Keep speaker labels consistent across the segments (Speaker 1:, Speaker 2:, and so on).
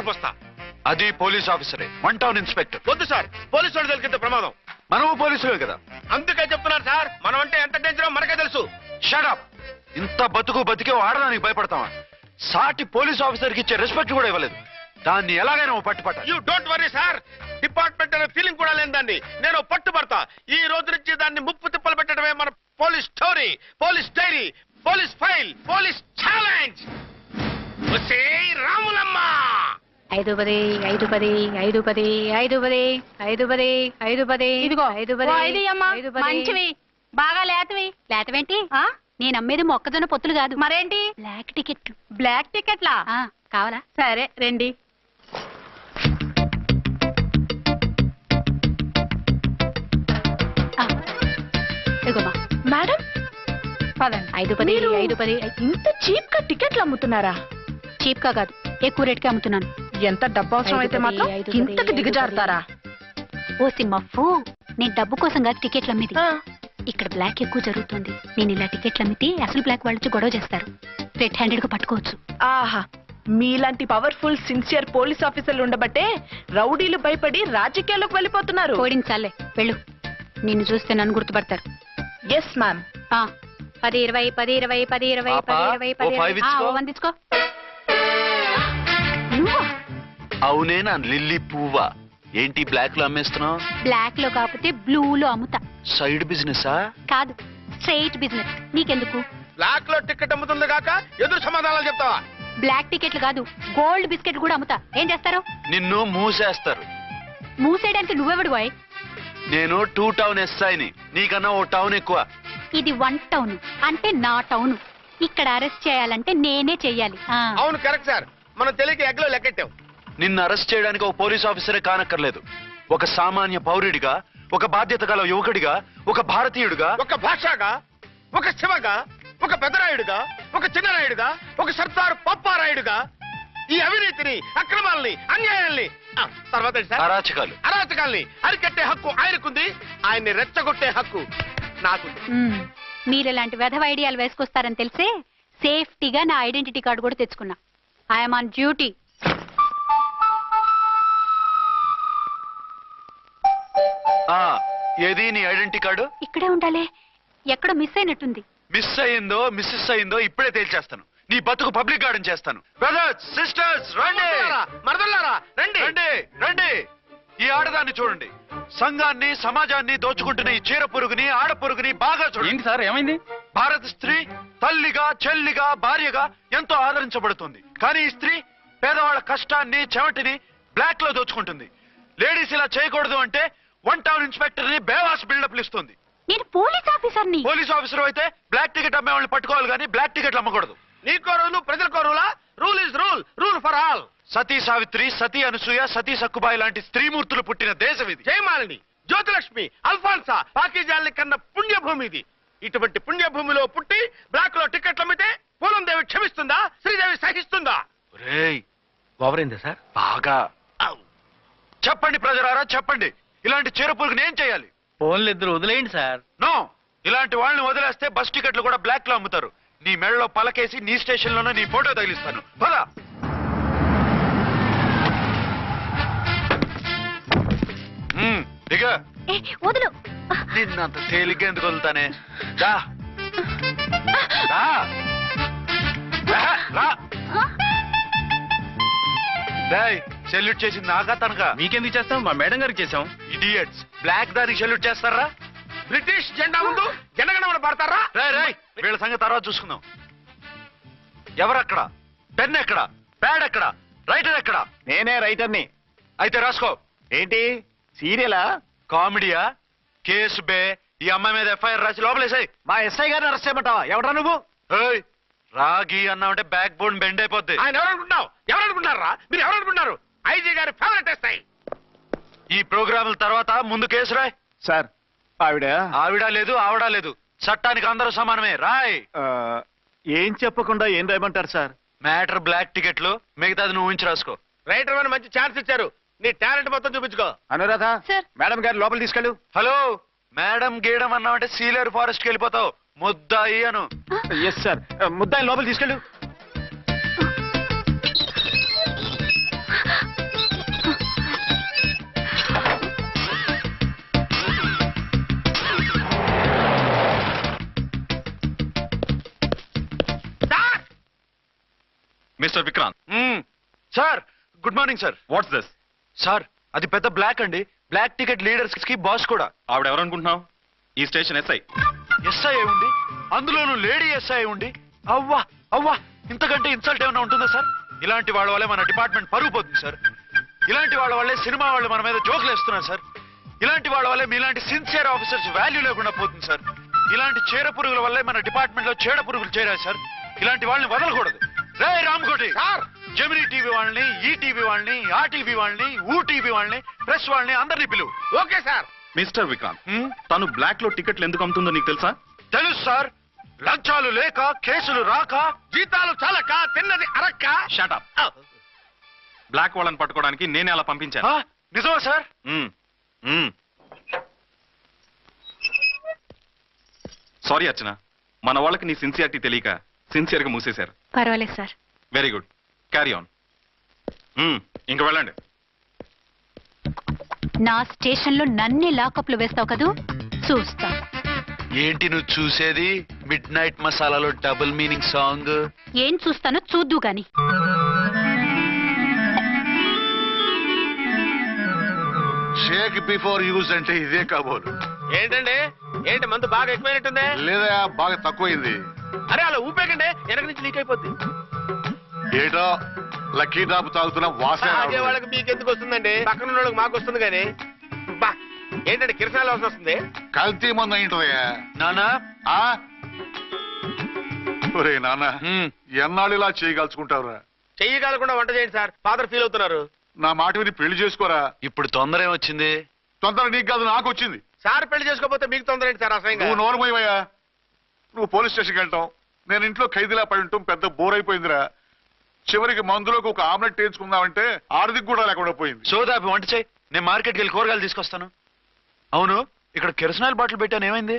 Speaker 1: వస్తా.
Speaker 2: అది police ఆఫీసరే, 1 town inspector.
Speaker 1: వద్దు సార్, పోలీసు వాళ్ళు దొరికితే ప్రమాదం.
Speaker 2: మనము పోలీసులే కదా.
Speaker 1: అందుకే చెప్తున్నారు సార్, మనం అంటే ఎంత డేంజరో మనకే తెలుసు.
Speaker 2: షటప్. ఇంత బతికే ఆడడానికి భయపడతావా? సాటి పోలీస్ ఆఫీసర్ కి ఇచ్చే రెస్పెక్ట్ కూడా ఇవ్వలేదు. దాన్ని ఎలాగైనా పట్టుపట్ట.
Speaker 1: You don't worry sir, department అనే ఫీలింగ్ కూడా లేని దాన్ని నేను పట్టుబడతా. ఈ రోజు నుంచి దాన్ని ముప్పు తిప్పలు పెట్టడమే మన police story, police diary, police file, police challenge. Ramulamma
Speaker 3: 5 10 5 10 5 10 5 10 5 10 5 10 ఇదిగో 5 10 మంచివి బాగా లేతవేంటి? నేను అమ్మేది మొక్కజొన్న పొత్తులు కాదు. మరేంటి? బ్లాక్ టికెట్లు. బ్లాక్ టికెట్లా? కావాలా? సరే రండి. ఇదిగోమా మేడం, పదండి. 5 10 5 10. ఇంత చీప్ గా టికెట్లు అమ్ముతున్నారా? చీప్ గా కాదు, ఎక్కువ రేట్ కి అమ్ముతున్నాను. ఎంత డబ్బు అవసరం అయితే మాత్రం ఇంతకు దిగజారుతారా? ఓ సిమ్మఫు, నేను డబ్బు కోసం కాదు టికెట్లు అమ్మేది. ఇక్కడ బ్లాక్ ఎక్కువ జరుగుతుంది. నేను ఇలా టికెట్లు అమ్మితే అసలు బ్లాక్ వాళ్ళు గొడవ చేస్తారు. రెడ్ హ్యాండెడ్ గా పట్టుకోవచ్చు.
Speaker 4: ఆహా, మీలాంటి పవర్ఫుల్ సిన్సియర్ పోలీస్ ఆఫీసర్లు ఉండబట్టే రౌడీలు భయపడి రాజకీయాల్లోకి వెళ్ళిపోతున్నారు.
Speaker 3: ఓడించాలే, వెళ్ళు. నిన్ను చూస్తే నన్ను గుర్తుపడతారు.
Speaker 4: Yes ma'am.
Speaker 3: 10 20 10 20 10 20 10 20 10 వందించుకో.
Speaker 2: అవునే నా లిల్లీ పువ్వా? ఏంటి బ్లాక్ లో అమ్మేస్తున్నావు?
Speaker 3: బ్లాక్ లో కాకపోతే బ్లూ లో అమ్ముతా.
Speaker 2: సైడ్ బిజినెసా?
Speaker 3: కాదు, స్ట్రైట్ బిజినెస్. నీకెందుకు?
Speaker 1: బ్లాక్ లో టికెట్ అమ్ముతుంది కాక ఎదురు సమాధానాలు చెప్తావా?
Speaker 3: బ్లాక్ టికెట్లు కాదు, గోల్డ్ బిస్కెట్ కూడా అమ్ముతా. ఏం చేస్తారు?
Speaker 2: నిన్ను మూసేస్తారు.
Speaker 3: మూసేయడానికి నువ్వెవడు బాయ్?
Speaker 2: నేను 2 టౌన్ ఎస్ఐని, నీకన్నా ఓ టౌన్ ఎక్కువ.
Speaker 3: ఇది 1 టౌన్, అంటే నా టౌన్. ఇక్కడ అరెస్ట్ చేయాలంటే నేనే చెయ్యాలి.
Speaker 1: అవును, కరెక్ట్ సార్. మనం తెలియక ఎగ్లో లెక్కెట్టాం.
Speaker 2: నిన్ను అరెస్ట్ చేయడానికి ఒక పోలీస్ ఆఫీసరే కానక్కర్లేదు. ఒక సామాన్య పౌరుడిగా, ఒక బాధ్యత గల యువకుడిగా, ఒక భారతీయుడిగా,
Speaker 1: ఒక భాషగా, ఒక శివగా, ఒక పెద్దరాయుడుగా, ఒక చిన్నరాయుడుగా, ఒక సర్దార్ పప్పారాయుడుగా ఈ అవినీతిని, అక్రమాలని, అన్యాయాల్ని, తర్వాత అరాచకాల్ని అరికట్టే హక్కు ఆయనకుంది. ఆయన్ని రెచ్చగొట్టే హక్కు నాకుంది.
Speaker 3: మీరెలాంటి వెధవ ఐడియాలు వేసుకొస్తారని తెలిసే సేఫ్టీగా నా ఐడెంటిటీ కార్డు కూడా తెచ్చుకున్నా. I'm on duty.
Speaker 2: ఏది నీ ఐడెంటిటీ కార్డు?
Speaker 3: ఇక్కడే ఉండాలి. ఎక్కడో మిస్ అయినట్టుంది.
Speaker 2: మిస్ అయిందో మిస్సెస్ అయిందో ఇప్పుడే తేల్చేస్తాను. నీ బతుకు పబ్లిక్ గార్డెన్ చేస్తాను. బ్రదర్స్, సిస్టర్స్, రండి.
Speaker 1: మరదల్లారా రండి.
Speaker 2: రండి రండి. ఈ ఆడదాన్ని చూడండి. సంఘాన్ని, సమాజాన్ని దోచుకుంటున్న ఈ చీర పురుగుని, ఆడ పురుగుని బాగా చూడండి.
Speaker 5: సార్ ఏమైంది?
Speaker 2: భారత స్త్రీ తల్లిగా, చెల్లిగా, భార్యగా ఎంతో ఆదరించబడుతుంది. కానీ ఈ స్త్రీ పేదవాళ్ల కష్టాన్ని, చెమటిని బ్లాక్ లో దోచుకుంటుంది. లేడీస్ ఇలా చేయకూడదు అంటే 1 టౌన్ ఇన్స్పెక్టర్ ని బేవాస్ బిల్డప్ ఇస్తుంది.
Speaker 3: నేను పోలీస్ ఆఫీసర్ని.
Speaker 2: పోలీస్ ఆఫీసర్ అయితే బ్లాక్ టికెట్ అమ్మే వాళ్ళని పట్టుకోవాలి కానీ బ్లాక్ టికెట్లు అమ్మకూడదు.
Speaker 1: నీకో రూలు, ప్రజలకో రూలా? Rule is rule, rule for all.
Speaker 2: Sati Savitri, Sati Anasuya, Sati Sakkubai లాంటి స్త్రీమూర్తులు పుట్టిన దేశం ఇది.
Speaker 1: జయమాలిని, జ్యోతిలక్ష్మి, అల్ఫాన్సా, పాకిజాల్ని కన్న పుణ్యభూమి ఇది. ఇటువంటి పుణ్యభూమిలో పుట్టి బ్లాక్ లో టికెట్లు అమ్మితే పూలందేవి క్షమిస్తుందా? శ్రీదేవి సహిస్తుందా?
Speaker 5: ఓవరైందా సార్?
Speaker 2: బాగా చెప్పండి ప్రజలారా, చెప్పండి. ఇలాంటి చీరపురుగుని ఏం చేయాలి?
Speaker 5: ఫోన్లు ఇద్దరు వదిలేయండి సార్.
Speaker 2: నో, ఇలాంటి వాళ్ళని వదిలేస్తే బస్ టికెట్లు కూడా బ్లాక్ లో అమ్ముతారు. నీ మెడలో పలకేసి నీ స్టేషన్ లోనే నీ ఫోటో తగిలిస్తాను. పదా. దిగ.
Speaker 3: వదులు.
Speaker 2: నిన్నంత తేలిగ్గా ఎందుకు వదులుతానే? సెల్యూట్ చేసింది నాకా తనకా?
Speaker 5: మీకెందుకు చేస్తాం? మా మేడం గారికి చేసాం.
Speaker 2: ఇడియట్స్, బ్లాక్ దానికి సెల్యూట్ చేస్తారా?
Speaker 1: బ్రిటిష్ జెండా ముందు జనగణమన పడతారా?
Speaker 2: వీళ్ళ సంగతి తర్వాత చూసుకుందాం. ఎవరక్కడ? పెన్ ఎక్కడ? ప్యాడ్ ఎక్కడ? రైటర్ ఎక్కడ?
Speaker 1: నేనే రైటర్ని.
Speaker 2: అయితే రాసుకో.
Speaker 1: ఏంటి సీరియలా,
Speaker 2: కామెడీయా? కేసు బే. ఈ అమ్మాయి మీద ఎఫ్ఐఆర్ రాసి లోపలేసాయి.
Speaker 1: మా ఎస్ఐ గారిని అరెస్ట్ చేయమంటావా? ఎవడా నువ్వు?
Speaker 2: రాగి అన్నామంటే బ్యాక్ బోన్ బెండ్ అయిపోద్ది.
Speaker 1: ఆయన ఎవరనుకుంటున్నావు? ఎవరనుకుంటారా మీరు? ఎవరనుకుంటున్నారు? ఐజీ గారి ఫేవరెట్ ఎస్ఐ.
Speaker 2: ఈ ప్రోగ్రాముల తర్వాత ముందు కేసు రాయ్.
Speaker 1: సార్,
Speaker 2: ఆవిడ లేదు, ఆవిడ లేదు. చట్టానికి అందరూ సమానమే. రాయ్.
Speaker 1: ఏం చెప్పకుండా ఏం రాయమంటారు సార్?
Speaker 2: మ్యాటర్ బ్లాక్ టికెట్లు, మిగతాది నువ్వు ఉంచి రాసుకో.
Speaker 1: రైటర్ అని మంచి ఛాన్స్ ఇచ్చారు. నీ టాలెంట్ మొత్తం చూపించుకో.
Speaker 4: అనురాధ, మేడం గారు లోపల తీసుకెళ్ళు.
Speaker 2: హలో, మేడం గీయడం అన్నామంటే సీలేరు ఫారెస్ట్ కి వెళ్ళిపోతావు. ముద్దాయి అను.
Speaker 4: ఎస్ సార్, ముద్దాయి లోపల తీసుకెళ్ళు.
Speaker 6: Mister Vikrant.
Speaker 2: Sir good morning sir.
Speaker 6: What's this?
Speaker 2: Sir అది పెద్ద బ్లాక్ అండి. బ్లాక్ టికెట్ లీడర్స్ కి బాస్ కూడా.
Speaker 6: ఆవిడ ఎవరనుకుంటున్నావు? ఈ స్టేషన్ ఎస్ఐ.
Speaker 2: ఎస్ఐ ఉండి, అందులోనూ లేడీ ఎస్ఐ ఉండి, అవ్వా అవ్వా ఇంతకంటే ఇన్సల్ట్ ఏమైనా ఉంటుందా సార్? ఇలాంటి వాళ్ళ వల్లే మన డిపార్ట్మెంట్ పరుగు పోతుంది సార్. ఇలాంటి వాళ్ళ వల్లే సినిమా వాళ్ళు మన మీద జోకులు వేస్తున్నారు సార్. ఇలాంటి వాళ్ళ వల్లే మీలాంటి సిన్సియర్ ఆఫీసర్స్ వాల్యూ లేకుండా పోతుంది సార్. ఇలాంటి చీడ పురుగుల వల్లే మన డిపార్ట్మెంట్ లో చీడ పురుగులు చేరారు సార్. ఇలాంటి వాళ్ళని వదలకూడదు. రే రామ్కోటి
Speaker 1: సార్,
Speaker 2: జెమినీ టీవీ వాళ్ళని, ఈ టీవీ వాళ్ళని, ఆ టీవీ వాళ్ళని, ఊ టీవీ వాళ్ళని, ప్రెస్ వాళ్ళని అందరినీ పిలువు.
Speaker 1: Okay sir.
Speaker 6: మిస్టర్ విక్రాంత్, తను బ్లాక్ లో టికెట్లు ఎందుకు అమ్ముతుందో నీకు తెలుసా?
Speaker 2: తెలుసు సార్. లంచాలు లేక, కేసులు రాక,
Speaker 1: జీతాలు చాలక, తిన్నది అరక్క.
Speaker 6: షటప్. బ్లాక్ వాళ్ళని పట్టుకోవడానికి నేనే అలా పంపించాను.
Speaker 2: నిజమా సార్?
Speaker 6: సారీ అర్చన, మన వాళ్ళకి నీ సిన్సియారిటీ తెలియక సిన్సియర్ గా మూసేశారు.
Speaker 3: పర్వాలేదు sir.
Speaker 6: Very good, carry on. ఇంక వెళ్ళండి.
Speaker 3: నా స్టేషన్ లో నన్నే లాకప్ లో వేస్తావు కదూ, చూస్తా.
Speaker 2: ఏంటి నువ్వు చూసేది? మిడ్ నైట్ మసాలాలో డబుల్ మీనింగ్ సాంగ్.
Speaker 3: ఏం చూస్తానో చూద్దు గాని.
Speaker 7: షేక్ బిఫోర్ యూజ్ అంటే ఇదే కాబోలు.
Speaker 1: ఏంటండి, ఏంటి మందు బాగా ఎక్కువైనట్టుందే?
Speaker 7: లేదా బాగా తక్కువైంది.
Speaker 1: అరే అలా ఊపేకండి, వెనక నుంచి లీక్ అయిపోద్ది.
Speaker 7: ఏటో లక్కీ డ్రాప్ తాగుతున్న వాసన
Speaker 1: తాగే వాళ్ళకి మీకు ఎందుకు వస్తుందండి, పక్కన ఉన్న వాళ్ళకి మాకు వస్తుంది కానీ. బా ఏంటంటే కిరసనాలు అవసరం వస్తుంది.
Speaker 7: కల్తీ మందు అయింటదయ్యా.
Speaker 2: నానా
Speaker 7: ఒరే నాన్న, ఎన్నాళ్ళు ఇలా చేయగలుచుకుంటావురా?
Speaker 1: చెయ్యగలకుండా వంట చేయండి సార్, ఫాదర్ ఫీల్ అవుతున్నారు.
Speaker 7: నా మాట విని పెళ్లి చేసుకోరా.
Speaker 2: ఇప్పుడు తొందర ఏమొచ్చింది?
Speaker 7: తొందర నీకు కాదు, నాకు వచ్చింది.
Speaker 1: సార్ పెళ్లి చేసుకోకపోతే మీకు తొందర ఏంటి సార్? అసహ్యంగా.
Speaker 7: నువ్వు నోరుమోయవయ్యా. నువ్వు పోలీస్ స్టేషన్కి వెళ్తాం, నేను ఇంట్లో ఖైదీలా పడి ఉంటాం. పెద్ద బోర్ అయిపోయిందిరా. చివరికి మందులోకి ఒక ఆమ్లెట్ వేయించుకుందామంటే ఆర్థిక కూడా లేకుండా పోయింది.
Speaker 2: సోదాపి వంట చేయి, నేను మార్కెట్కి వెళ్ళి కూరగాయలు తీసుకొస్తాను. అవును, ఇక్కడ కిరసనాయిల్ బాటిల్ పెట్టాను, ఏమైంది?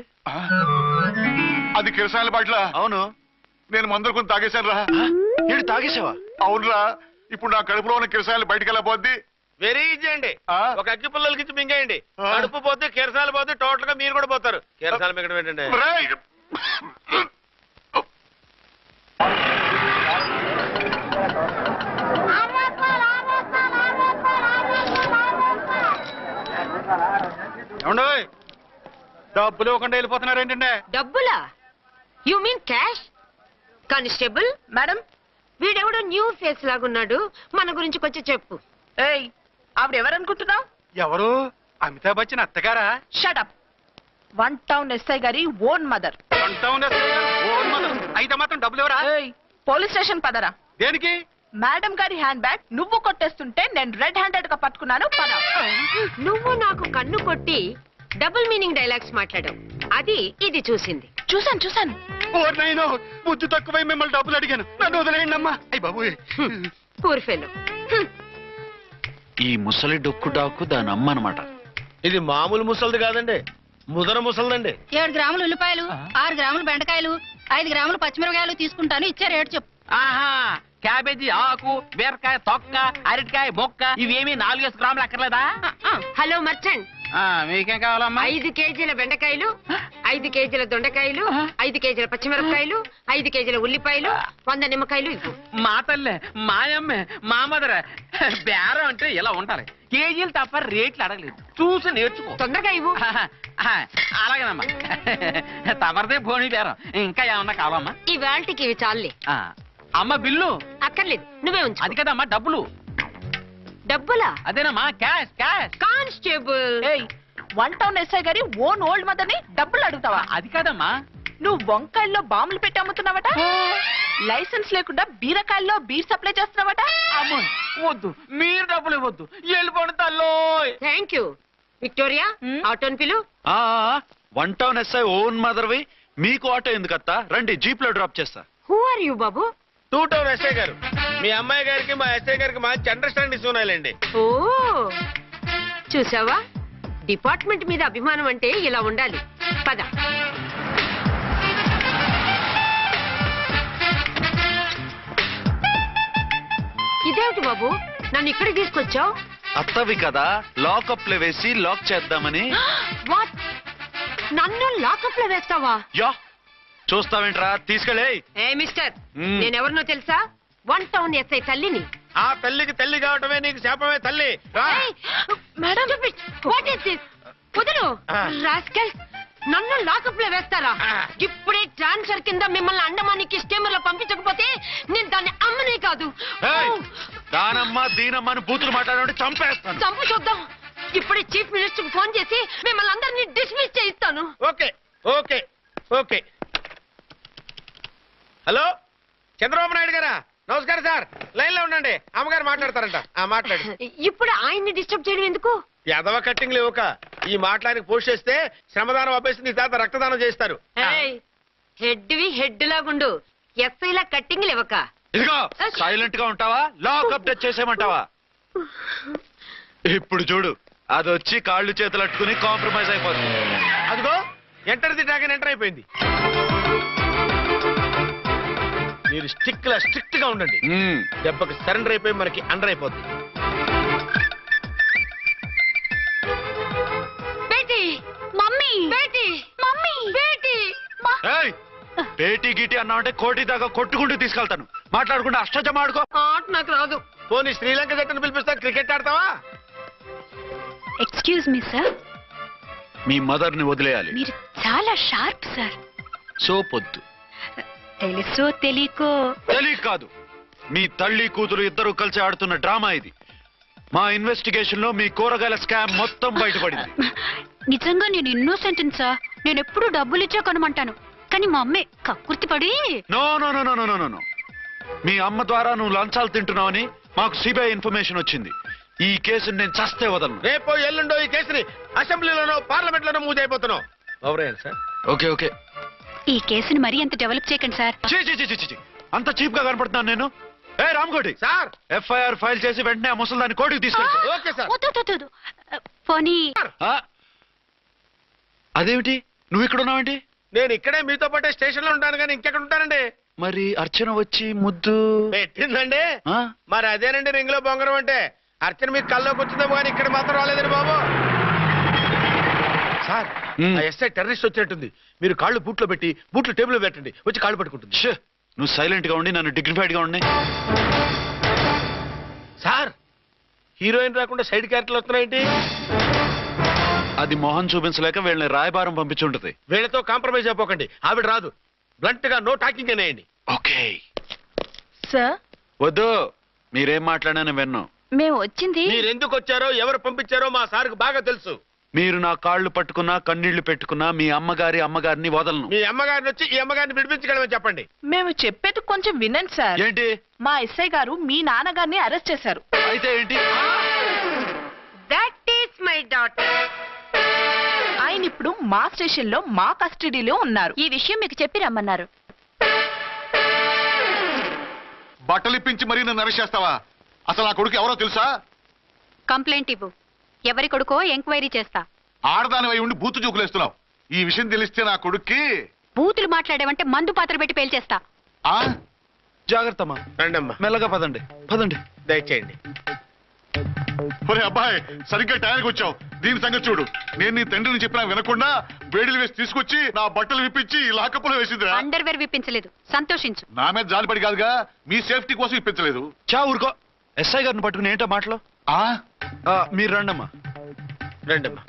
Speaker 7: అది కిరసనాయిల్ బాటిల్?
Speaker 2: అవును.
Speaker 7: నేను మందులు కొని తాగేశాను రా.
Speaker 2: ఏంటి తాగేసావా?
Speaker 7: అవునురా. ఇప్పుడు నా కడుపులో ఉన్న కిరసనాయిల్ బయటికి వెళ్ళబోద్ది.
Speaker 1: వెరీ ఈజీ అండి.
Speaker 7: ఆ?
Speaker 1: ఒక అగ్గి పుల్లలకి ఇచ్చి మింగేయండి,
Speaker 7: ఆ.
Speaker 1: కడుపు పోతే కిరసాలు పోతే టోటల్ గా మీరు కూడా పోతారు. కిరసాలు మింగడం ఏంటండి?
Speaker 7: రేయ్!
Speaker 5: డబ్బులు ఇవ్వకుండా వెళ్ళిపోతున్నారు ఏంటంటే?
Speaker 8: డబ్బులా? You mean cash? Constable
Speaker 4: madam,
Speaker 8: వీడెవడో న్యూ ఫేస్ లాగున్నాడు, మన గురించి కొంచెం చెప్పు.
Speaker 4: ఏయ్ ఆవిడెవరనుకుంటున్నావు?
Speaker 5: ఎవరు? అమితాబ్ బచ్చన్ అత్తగారా?
Speaker 4: షటప్. 1 టౌన్ ఎస్ఐ గారి ఓన్ మదర్.
Speaker 5: అయితే మాత్రం డబ్బులు ఎవరా?
Speaker 4: ఏయ్ పోలీస్ స్టేషన్ పదరా.
Speaker 5: దేనికి?
Speaker 4: మేడం గారి హ్యాండ్ బ్యాగ్ నువ్వు కొట్టేస్తుంటే నేను రెడ్ హ్యాండెడ్ గా పట్టుకున్నాను. పద.
Speaker 8: నువ్వు నాకు కన్ను కొట్టి డబుల్ మీనింగ్ డైలాగ్స్ మాట్లాడావు, అది ఇది చూసింది.
Speaker 4: చూసాను.
Speaker 5: ఓర్నైనా బుద్ధి తక్కువై మిమ్మల్ని డబ్బులు అడిగాను, నన్ను వదిలేయండి అమ్మా. అయ్యి బాబు,
Speaker 8: పూర్ ఫెలో.
Speaker 2: ఈ ముసలి డొక్కు డాకు దాని అమ్మ అనమాట.
Speaker 1: ఇది మామూలు ముసలిది కాదండి, ముదర ముసలిదండి.
Speaker 3: 7 గ్రాములు ఉల్లిపాయలు, 6 గ్రాములు బెండకాయలు, 5 గ్రాములు పచ్చిమిరపకాయలు తీసుకుంటాను. ఇచ్చే రేటు చెప్పు.
Speaker 5: ఆహా, క్యాబేజీ ఆకు, బీరకాయ తొక్క, అరటికాయ బొక్క, ఇవేమి 4 గ్రాములు అక్కర్లేదా?
Speaker 8: హలో మర్చండ్,
Speaker 5: మీకేం కావాలమ్మా?
Speaker 8: 5 కేజీల బెండకాయలు, 5 కేజీల దొండకాయలు, 5 కేజీల పచ్చిమిరపకాయలు, 5 కేజీల ఉల్లిపాయలు, 100 నిమ్మకాయలు ఇవ్వు.
Speaker 5: మా తల్లే, మాయమ్మే, మా మదర. బేరం అంటే ఇలా ఉండాలి, కేజీలు తప్ప రేట్లు అడగలేదు, చూసి నేర్చుకో.
Speaker 8: తొందరగా ఇవ్వు.
Speaker 5: అలాగేనమ్మా, తమరిదే భోని బేరం. ఇంకా ఏమన్నా కావాలమ్మా?
Speaker 8: ఈ వేల్టికి ఇవి చాలులే.
Speaker 5: అమ్మ బిల్లు
Speaker 8: అక్కర్లేదు, నువ్వే ఉంచు.
Speaker 5: అది కదమ్మా డబ్బులు.
Speaker 8: డబ్బులా?
Speaker 5: అదేనమ్మా, క్యాష్ క్యాష్.
Speaker 8: కానిస్టేబుల్,
Speaker 4: ఏయ్ 1 టౌన్ ఎస్ఐ గారి ఓన్ ఓల్డ్ మదర్ ని డబ్బులు అడుగుతావా?
Speaker 5: అది కాదమ్మా.
Speaker 4: నువ్వు వంకాయల్లో బాంబులు పెట్టి అమ్ముతున్నావట, లైసెన్స్ లేకుండా బీరకాయల్లో బీర్ సప్లై చేస్తున్నావట.
Speaker 5: అమ్మో వద్దు, మీరు డబ్బులు ఇవ్వద్దు, వెళ్ళిపోండి తల్లో.
Speaker 8: Thank you. విక్టోరియా, ఆటోన్ పిలు.
Speaker 2: 1 టౌన్ ఎస్ఐ ఓన్ మదర్వి, మీకు ఆటో ఎందుకత్తా? రండి, జీప్ లో డ్రాప్ చేస్తా.
Speaker 8: హూ ఆర్ యూ బాబు?
Speaker 1: 2 టౌన్ ఎస్ఐ గారు, మీ అమ్మాయి గారికి మా ఎస్ఐ గారికి మంచి అండర్స్టాండింగ్ ఉన్నాయండి.
Speaker 8: ఓ చూసావా, డిపార్ట్మెంట్ మీద అభిమానం అంటే ఇలా ఉండాలి. పద. ఇదేమిటి బాబు, నన్ను ఇక్కడికి తీసుకొచ్చావు?
Speaker 2: అత్తవి కదా, లాకప్ లో వేసి లాక్ చేద్దామని.
Speaker 8: వాట్? నన్ను లాకప్ లో వేస్తావా?
Speaker 2: యా, చూస్తావేంట్రా, తీసుకెళ్ళే.
Speaker 8: ఏ మిస్టర్, నేనెవరినో తెలుసా? వన్ టౌన్ ఎస్ఐ తల్లిని.
Speaker 1: ఆ తల్లికి తల్లి కావటమే నీకు శాపమే తల్లి. రా.
Speaker 4: Madam
Speaker 8: what is this? వదులు రాస్కల్. నన్ను లాకప్ లో వేస్తారా? ఇప్పుడే ట్రాన్స్ఫర్ కింద మిమ్మల్ని అండమానికి స్టీమర్ లో పంపించకపోతే నేను దాన్ని అమ్మనే కాదు.
Speaker 2: దానమ్మ దీనమ్మని బూతులు మాట్లాడే చంపేస్తాను.
Speaker 8: చంపు చూద్దాం. ఇప్పుడే చీఫ్ మినిస్టర్ కు ఫోన్ చేసి మిమ్మల్ని అందరినీ డిస్మిస్ చేయిస్తాను.
Speaker 1: Okay okay okay. Hello Chandrababu Naidu గారా? నమస్కారం సార్. లైన్ లో ఉండండి, అమ్మగారు మాట్లాడతారంట. మాట్లాడు.
Speaker 8: ఇప్పుడు ఆయన్ని డిస్టర్బ్ చేయడం ఎందుకు?
Speaker 1: ఎదవ కట్టింగ్ లేవుక ఈ మాట్లాడికి పోస్ట్ చేస్తే శ్రమదానం అభ్యసి నీ తాత రక్తదానం చేస్తారు.
Speaker 8: హెడ్ లాగుండు. ఎస్ఐ లా కట్టింగ్ లేవక.
Speaker 2: ఇదిగో సైలెంట్ గా ఉంటావా, లాక్ అప్డేట్ చేసేయమంటావా? ఇప్పుడు చూడు, అది వచ్చి కాళ్ళు చేతులు అట్టుకుని కాంప్రమైజ్ అయిపోతుంది.
Speaker 1: అదిగో ఎంటర్ ది డ్రాగన్ ఎంటర్ అయిపోయింది. మీరు స్ట్రిక్ట్ గా ఉండండి. దెబ్బకి సరెండర్ అయిపోయి మనకి అండర్ అయిపోద్ది.
Speaker 3: మమ్మీ
Speaker 8: బేటీ
Speaker 3: మమ్మీ
Speaker 8: బేటీ
Speaker 2: పేటీ గీటీ అన్నావంటే కోటి దాకా కొట్టుకుంటూ తీసుకెళ్తాను. మాట్లాడకుండా అష్టజమ ఆడుకో.
Speaker 8: ఆట నాకు రాదు.
Speaker 1: పోనీ శ్రీలంక జట్టును పిలిపిస్తా, క్రికెట్ ఆడతావా?
Speaker 3: Excuse me sir.
Speaker 2: మీ మదర్ ని వదిలేయాలి.
Speaker 3: మీరు చాలా షార్ప్ సార్.
Speaker 2: సోపొద్దు.
Speaker 3: తెలుసో తెలియకో.
Speaker 2: తెలియక కాదు, మీ తల్లి కూతురు ఇద్దరు కలిసి ఆడుతున్న డ్రామా ఇది. మా ఇన్వెస్టిగేషన్ లో మీ కూరగాయల స్కామ్ మొత్తం బయటపడింది.
Speaker 3: నిజంగా నేను ఇన్నోసెంట్ సార్. నేను ఎప్పుడు డబ్బులు ఇచ్చా కొనమంటాను, కానీ మా అమ్మే కక్కుర్తి పడి.
Speaker 2: No no no no no no no. మీ అమ్మ ద్వారా నువ్వు లంచాలు తింటున్నావని మాకు సిబిఐ ఇన్ఫర్మేషన్ వచ్చింది. ఈ కేసుని నేను చస్తే వదలను.
Speaker 1: రేపో ఎల్లుండో ఈ కేసుని అసెంబ్లీలోనో పార్లమెంట్ లోనో మూవ్ అయిపోతున్నావు. Sir
Speaker 2: okay okay.
Speaker 3: ఈ కేసుని మరీ అంత డెవలప్ చేయకండి సార్.
Speaker 2: అంత చీప్ గా కనపడుతున్నాను నేను? ఏ రామ్కోటి
Speaker 1: సార్,
Speaker 2: ఎఫ్ఐఆర్ ఫైల్ చేసి వెంటనే ఆ ముసలిదాన్ని కోర్టుకి తీసుకెళ్తా.
Speaker 1: Okay sir.
Speaker 3: వద్దు. పోనీ
Speaker 2: అదేమిటి నువ్వు ఇక్కడ ఉన్నావేంటి?
Speaker 1: నేను ఇక్కడే మీతో పాటే స్టేషన్ లో ఉంటాను, కానీ ఇంకెక్కడ ఉంటానండి?
Speaker 2: మరి అర్చన వచ్చి ముద్దు
Speaker 1: పెట్టిందండి.
Speaker 2: ఆ?
Speaker 1: మరి అదేనండి రింగ్ లో బొంగరం అంటే. అర్చన మీకు కల్లోకి వచ్చిందేమో కానీ ఇక్కడ మాత్రం రాలేదండి బాబు. సార్, ఆ ఎస్ఐ టెర్రరిస్ట్ వచ్చినట్టుంది. మీరు కాళ్ళు బూట్లో పెట్టి బూట్లు టేబుల్ లో పెట్టండి, వచ్చి కాళ్ళు పట్టుకుంటుంది.
Speaker 2: నువ్వు సైలెంట్ గా ఉండి నన్ను డిగ్నిఫైడ్ గా ఉండి.
Speaker 1: సార్, హీరోయిన్ రాకుండా సైడ్ క్యారెక్టర్లు వస్తున్నాయేంటి?
Speaker 2: అది మొహం చూపించలేక వీళ్ళని రాయబారం పంపించుంటది.
Speaker 1: వీళ్ళతో కాంప్రమైజ్ అయిపోకండి, ఆవిడ రాదు. బ్లంట్ గా నో టాకింగ్ అనేయండి.
Speaker 2: Okay
Speaker 4: sir.
Speaker 2: వద్దు, మీరేం మాట్లాడానని విన్నాం.
Speaker 3: మేము వచ్చింది.
Speaker 1: మీరు ఎందుకు వచ్చారో ఎవరు పంపించారో మా సార్కు బాగా తెలుసు.
Speaker 2: మీరు నా కాళ్ళు పట్టుకున్నా కన్నీళ్లు పెట్టుకున్నా మీ అమ్మగారిని వదలను.
Speaker 1: మీ అమ్మగారిని వచ్చి ఈ అమ్మగారిని విడిపించగలమని చెప్పండి.
Speaker 4: మేము చెప్పేది కొంచెం వినండి సార్.
Speaker 2: ఏంటి?
Speaker 4: మా ఎస్ఐ గారు మీ నాన్నగారిని అరెస్ట్ చేశారు.
Speaker 2: అయితే ఏంటి?
Speaker 8: That is my daughter.
Speaker 4: ఆయన ఇప్పుడు మా స్టేషన్ లో మా కస్టడీలో ఉన్నారు.
Speaker 3: ఈ విషయం మీకు చెప్పి రమ్మన్నారు.
Speaker 7: బట్టలు ఇప్పించి మరీ నన్ను అరెస్ట్ చేస్తావా? అసలు నా కొడుకు ఎవరో తెలుసా?
Speaker 3: కంప్లైంట్ ఇవ్వు. ఎవరి కొడుకో ఎంక్వైరీ చేస్తా.
Speaker 7: ఆడదానివై ఉండి బూతు జోకులేస్తున్నావు. ఈ విషయం తెలిస్తే నా కొడుక్కి.
Speaker 3: బూతులు మాట్లాడేవంటే మందు పాత్ర పెట్టి పేల్చేస్తా.
Speaker 7: ఆ
Speaker 2: జాగ్రత్తమ్మా.
Speaker 1: రండమ్మా.
Speaker 2: మెల్లగా పదండి పదండి.
Speaker 1: దయచేయండి.
Speaker 7: ఒరే అబ్బాయి, సరిగ్గా టైంకి వచ్చావు. దీని సంగతి చూడు. నేను నీ తండ్రిని చెప్పినా వినకుండా వేడిలు వేసి తీసుకొచ్చి నా బట్టలు విప్పించి లాకప్పులో వేసిందిరా.
Speaker 3: అండర్వేర్ విప్పించలేదు, సంతోషించు.
Speaker 7: నా మీద జాలిపడి కాదుగా, మీ సేఫ్టీ కోసం ఇప్పించలేదు.
Speaker 2: చా ఊరుకో. ఎస్ఐ గారిని పట్టుకుని ఏంటో మాటలు? మీరు రండమ్మా.
Speaker 1: రండమ్మా.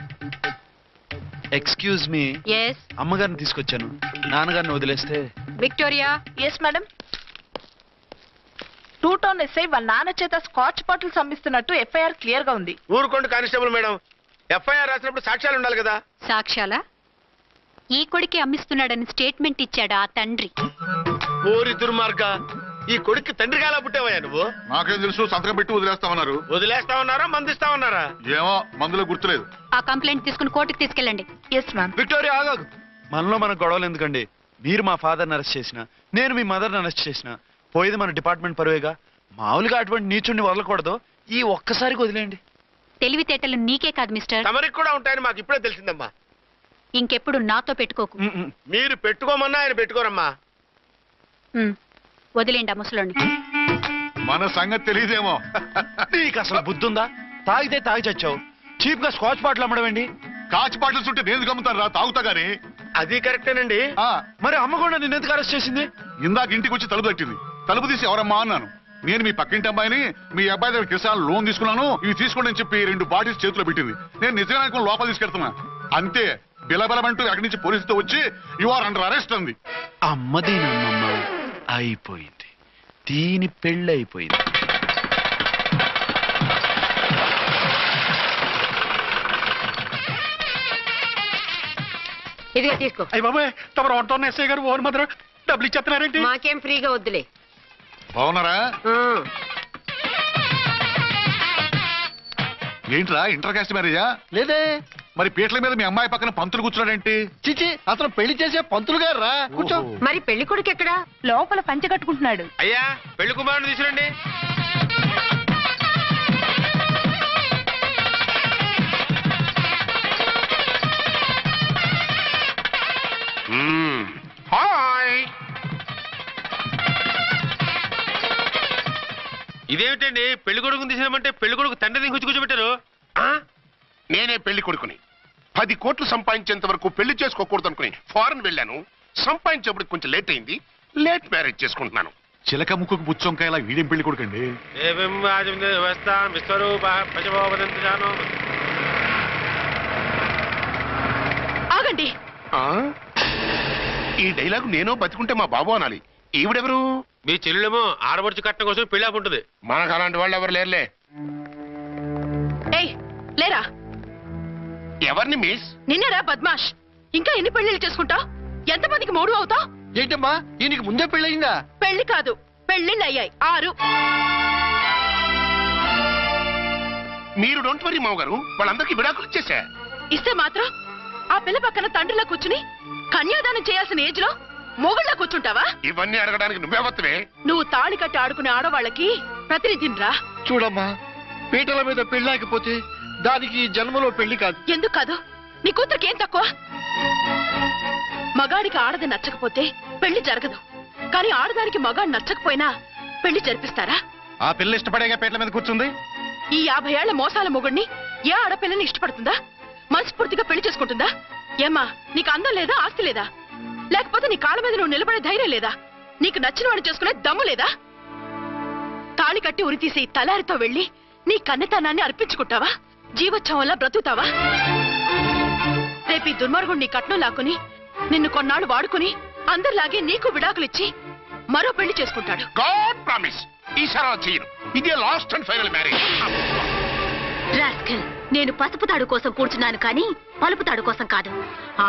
Speaker 2: Excuse me.
Speaker 3: ఎస్.
Speaker 2: అమ్మగారిని తీసుకొచ్చాను. నాన్నగారిని వదిలేస్తే.
Speaker 3: Victoria.
Speaker 4: Yes madam. 2 town SI వాళ్ళ నాన్న చేత స్కాచ్ బాటిల్స్ అమ్మిస్తున్నట్టు ఎఫ్ఐఆర్ క్లియర్ గా ఉంది.
Speaker 1: ఊరుకోండి కానిస్టేబుల్ మేడం. ఎఫ్ఐఆర్ రాసినప్పుడు సాక్ష్యాలు ఉండాలి కదా.
Speaker 3: సాక్ష్యాలా? ఈ కొడుకే అమ్మిస్తున్నాడని స్టేట్మెంట్ ఇచ్చాడు ఆ తండ్రి.
Speaker 1: ఓరి దుర్మార్గ, ఈ కొడుక్కి తండ్రిగా ఎలా పుట్టావయ్యా నువ్వు?
Speaker 7: నాకేం తెలుసు, సంతకం పెట్టి వదిలేస్తామన్నారు.
Speaker 1: వదిలేస్తామన్నారా మందిస్తామన్నారా?
Speaker 7: ఏమో, మందులో గుర్తులేదు.
Speaker 3: ఆ కంప్లైంట్ తీసుకుని కోర్టుకు తీసుకెళ్ళండి.
Speaker 4: Yes ma'am.
Speaker 2: విక్టోరియా ఆగాగు. మనలో మనకు గొడవలు ఎందుకండి? మీరు మా ఫాదర్ని అరెస్ట్ చేసిన, నేను మీ మదర్ని అరెస్ట్ చేసిన, పోయేది మన డిపార్ట్మెంట్ పరువేగా. మామూలుగా అటువంటి నీచుడిని వదలకూడదు. ఈ ఒక్కసారికి వదిలేయండి.
Speaker 3: తెలివితేటలు నీకే కాదు మిస్టర్,
Speaker 1: తమరికి కూడా ఉంటాయని మాకు ఇప్పుడే తెలిసిందమ్మా.
Speaker 3: ఇంకెప్పుడు నాతో పెట్టుకోకు.
Speaker 1: మీరు పెట్టుకోమన్నా ఆయన పెట్టుకోరమ్మా.
Speaker 3: వదిలేండి ఆ ముసలోని.
Speaker 7: మన సంగతి తెలియదేమో.
Speaker 2: నీకు అసలు బుద్ధి ఉందా? తాగితే తాగి చచ్చావు. చీప్ గా స్కాచ్ బాటిల్ అమ్మడమేంటి?
Speaker 7: కాచి బాటిల్స్ ఉంటే నేను గమ్ముతాను రా, తాగుతా గానీ.
Speaker 1: అది కరెక్టేనండి.
Speaker 2: మరి అమ్మ కూడా నిన్ను ఎందుకు అరెస్ట్ చేసింది?
Speaker 7: ఇందాక ఇంటికి వచ్చి తలుపు తట్టింది. తలుపు తీసి ఎవరమ్మా అన్నాను. నేను మీ పక్కింటి అమ్మాయిని మీ అబ్బాయి దగ్గర కిసాన్ లోన్ తీసుకున్నాను, ఇవి తీసుకోండి అని చెప్పి 2 బాటిల్స్ చేతిలో పెట్టింది. నేను నిజంగా అనుకుని లోపల తీసుకెళ్తున్నా. అంతే బిలబలమంటూ అక్కడి నుంచి పోలీసుతో వచ్చి యు ఆర్ అండర్ అరెస్ట్ అంది.
Speaker 2: అమ్మదేనమ్మమ్మ అయిపోయింది, దీని పెళ్ళి అయిపోయింది.
Speaker 8: ఇదిగా తీసుకో.
Speaker 5: అయ్యి బాబాయ్ తమరు ఆటోన్ ఎస్ఐ గారు ఓన్ మాత్రం డబ్బులు ఇచ్చేస్తున్నారేంటి?
Speaker 8: మాకేం ఫ్రీగా వద్దులే.
Speaker 7: బాగున్నారా?
Speaker 8: ఆ,
Speaker 7: ఏంట్రా ఇంటర్ కాస్ట్ మ్యారేజా?
Speaker 9: లేదే.
Speaker 7: మరి పీటల మీద మీ అమ్మాయి పక్కన పంతులు కూర్చున్నాడేంటి?
Speaker 9: చిచి, అతను పెళ్లి చేసే పంతులు గారు రా. కూర్చో.
Speaker 8: మరి పెళ్లి కొడుకు ఎక్కడా?
Speaker 3: లోపల పంచె కట్టుకుంటున్నాడు.
Speaker 1: అయ్యా పెళ్లి కుమారుని తీసుకురండి. హాయ్. ఇదేమిటండి పెళ్లి కొడుకుని తీసినామంటే పెళ్లి కొడుకు తండ్రిని కూర్చోబెట్టారు.
Speaker 10: నేనే పెళ్లి కొడుకుని 10 కోట్లు సంపాదించేంత వరకు పెళ్లి చేసుకోకూడదు అనుకుని ఫారెన్ వెళ్ళాను. సంపాదించేప్పుడు కొంచెం లేట్ అయింది. లేట్ మ్యారేజ్ చేసుకుంటున్నాను.
Speaker 7: చిలక ముక్కుకు పుచ్చొంకాయలా వీడేం పెళ్లి కొడుకండి?
Speaker 3: ఆగండి.
Speaker 10: ఈ డైలాగ్ నేను బతుకుంటే మా బాబు అనాలి. ఈవిడెవరు?
Speaker 1: మీ చెల్లెమో ఆడబడుచు కట్టడం కోసం పెళ్లి ఆపుంటుంది.
Speaker 10: మనకు అలాంటి వాళ్ళు ఎవరు లేరులే.
Speaker 3: ఏయ్ లేరా.
Speaker 10: ఎవరిని మిస్?
Speaker 3: నిన్నరా బద్మాష్. ఇంకా ఎన్ని పెళ్లిళ్ళు చేసుకుంటావు? ఎంతమందికి మూడు అవుతావు?
Speaker 9: ఏంటమ్మా ఈయనకి ముందే పెళ్ళయిందా?
Speaker 3: పెళ్లి కాదు, పెళ్లిళ్ళు అయ్యాయి 6.
Speaker 10: మీరు డోంట్ వరీ మావ గారు, వాళ్ళందరికీ విడాకులు ఇచ్చేసా.
Speaker 3: ఇస్తే మాత్రం ఆ పిల్ల పక్కన తండ్రిలా కూర్చుని కన్యాదానం చేయాల్సిన ఏజ్ లో మొగుళ్ళ కూర్చుంటావా?
Speaker 10: ఇవన్నీ అడగడానికి నువ్వే వత్తవే.
Speaker 3: నువ్వు తాళి కట్టి ఆడుకునే ఆడవాళ్ళకి ప్రతినిధినిరా.
Speaker 9: చూడమ్మా, పీటల మీద పెళ్ళాకపోతే దానికి ఈ జన్మలో పెళ్లి కాదు.
Speaker 3: ఎందుకు కాదు? నీ కూతురికేం తక్కువ? మగాడికి ఆడది నచ్చకపోతే పెళ్లి జరగదు, కానీ ఆడదానికి మగాడు నచ్చకపోయినా పెళ్లి జరిపిస్తారా?
Speaker 7: ఆ పిల్ల ఇష్టపడేగా పీటల మీద కూర్చుంది.
Speaker 3: ఈ 50 ఏళ్ల మోసాల మొగుడిని ఏ ఆడపిల్లని ఇష్టపడుతుందా? మనస్ఫూర్తిగా పెళ్లి చేసుకుంటుందా? ఏమ్మా, నీకు అందం లేదా, ఆస్తి లేదా? లేకపోతే నీ కాళ్ళ మీద నువ్వు నిలబడే ధైర్యం లేదా? నీకు నచ్చిన వాడిని చేసుకునే దమ్ము లేదా? తాళి కట్టి ఉరితీసి తలారితో వెళ్లి నీ కన్నెతనాన్ని అర్పించుకుంటావా? జీవోత్సవంలా బ్రతుకుతావా? రేపు ఈ దుర్మార్గుడు నీ కట్నం లాక్కుని నిన్ను కొన్నాళ్ళు వాడుకుని అందరిలాగే నీకు విడాకులిచ్చి మరో పెళ్లి చేసుకుంటాడు.
Speaker 10: గాడ్ ప్రామిస్, ఈసారి చేయను. ఇదే last and final marriage.
Speaker 8: Rascal, నేను పసుపు తాడు కోసం కూర్చున్నాను కానీ పలుపు తాడు కోసం కాదు.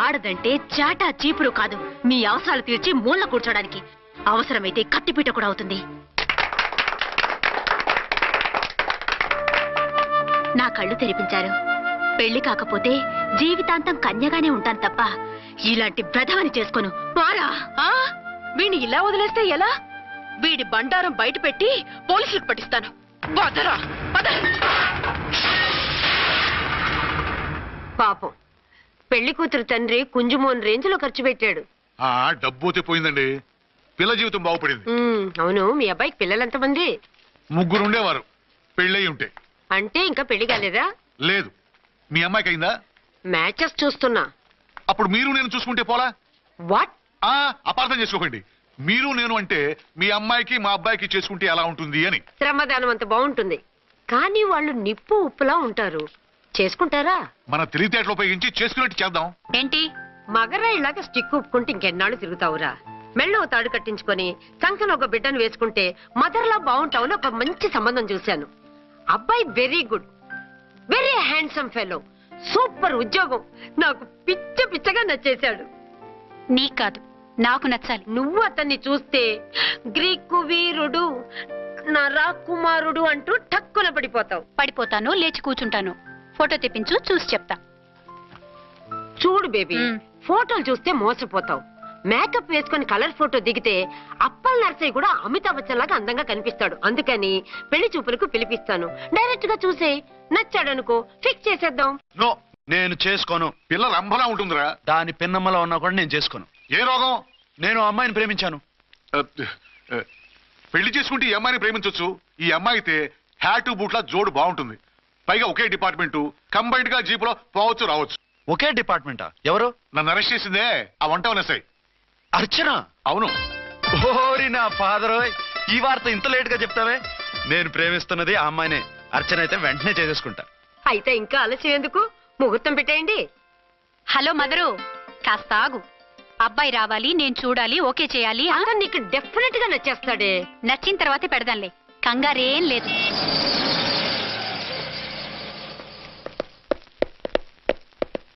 Speaker 8: ఆడదంటే చాటా చీపురు కాదు, మీ అవసరాలు తీర్చి మూల కూర్చోడానికి. అవసరమైతే కత్తిపీట కూడా అవుతుంది. నా కళ్ళు తెరిపించారు. పెళ్లి కాకపోతే జీవితాంతం కన్యగానే ఉంటాను తప్ప ఇలాంటి బ్రధవని చేసుకోను. వారా
Speaker 3: వీడిని ఇలా వదిలేస్తే ఎలా? వీడి బండారం బయట పెట్టి పోలీసులకు పట్టిస్తాను. వదరా, వద.
Speaker 8: పాపం, పెళ్లి కూతురు తండ్రి కుంజుమోన్ రేంజ్ లో ఖర్చు పెట్టాడు.
Speaker 7: ఆ డబ్బు పోయిందండి, పిల్ల జీవితం బాగుపడింది.
Speaker 8: అవును, మీ అబ్బాయికి పిల్లలెంతమంది?
Speaker 7: 3 ఉండేవారు, పెళ్ళయి ఉంటే.
Speaker 8: అంటే ఇంకా పెళ్లి కాలేదా?
Speaker 7: లేదు. మీ అమ్మాయికి అయిందా?
Speaker 8: మ్యాచెస్ చూస్తున్నా.
Speaker 7: అప్పుడు మీరు నేను చూసుకుంటే పోలా?
Speaker 8: వాట్?
Speaker 7: అపార్థం చేసుకోకండి. మీరు నేను అంటే మీ అమ్మాయికి మా అబ్బాయికి చేసుకుంటే ఎలా ఉంటుంది అని.
Speaker 8: శ్రమదానం అంత బాగుంటుంది, కానీ వాళ్ళు నిప్పు ఉప్పులా ఉంటారు. చేసుకుంటారా?
Speaker 7: మన తెలివితేటలు ఉపయోగించి చేసుకున్నట్టు చేద్దాం.
Speaker 8: ఏంటి మగరాయిలాగా స్టిక్ ఉప్పుకుంటే ఇంకెన్నాళ్ళు తిరుగుతావురా? మెళ్ళో తాడు కట్టించుకొని కంకన ఒక బిడ్డను వేసుకుంటే మదర్లా బాగుంటావుని ఒక మంచి సంబంధం చూశాను. అబ్బాయి very good, very handsome fellow, super ఉద్యోగం. నాకు పిచ్చగా నచ్చేశాడు.
Speaker 3: నీకు కాదు, నాకు నచ్చాలి.
Speaker 8: నువ్వు అతన్ని చూస్తే గ్రీకు వీరుడు, నా రాకుమారుడు అంటూ టక్కున పడిపోతావు.
Speaker 3: పడిపోతాను, లేచి కూర్చుంటాను. ఫోటో తెప్పించు, చూసి చెప్తా.
Speaker 8: చూడు బేబీ, ఫోటోలు చూస్తే మోసపోతావు. మేకప్ వేసుకొని కలర్ ఫోటో దిగితే అప్పల్ నర్సయ్య కూడా అమితాబ్ బచ్చన్ లాగా అందంగా కనిపిస్తాడు. అందుకని పెళ్లి చూపులకు పిలిపిస్తాను. డైరెక్ట్ గా చూసే నచ్చాడనుకో, ఫిక్స్ చేసేద్దాం.
Speaker 2: నో, నేను చేసుకోను.
Speaker 7: పిల్ల రంభలా ఉంటుందిరా.
Speaker 2: దాని పిన్నమ్మలో ఉన్నా కూడా నేను చేసుకోను.
Speaker 7: ఏ రోగం?
Speaker 2: నేను అమ్మాయిని ప్రేమించాను.
Speaker 7: పెళ్లి చేసుకుంటే ఈ అమ్మాయిని ప్రేమించవచ్చు. ఈ అమ్మాయి అయితే హ్యాటు బూట్ల జోడు బాగుంటుంది. పైగా ఒకే డిపార్ట్మెంట్, కంబైన్డ్ గా జీపులో పోవచ్చు రావచ్చు.
Speaker 2: ఒకే డిపార్ట్మెంటా? ఎవరు?
Speaker 7: నన్ను అరెస్ట్ చేసిందే ఆ వంట ఎస్ఐ.
Speaker 2: అర్చన?
Speaker 7: అవును.
Speaker 2: ఓరి నా ఫాదర్, ఈ వార్త ఇంత లేట్ గా చెప్తావే? నేను ప్రేమిస్తున్నది ఆ అమ్మాయినే. అర్చన అయితే వెంటనే చేసేసుకుంటా.
Speaker 8: అయితే ఇంకా ఆలస్యం ఎందుకు, ముహూర్తం పెట్టేయండి.
Speaker 3: హలో మదరు, కాస్త ఆగు. అబ్బాయి రావాలి, నేను చూడాలి, ఓకే చేయాలి.
Speaker 8: అతను నీకు డెఫినెట్ గా నచ్చేస్తాడే.
Speaker 3: నచ్చిన తర్వాతే పెడదాంలే, కంగారేం లేదు.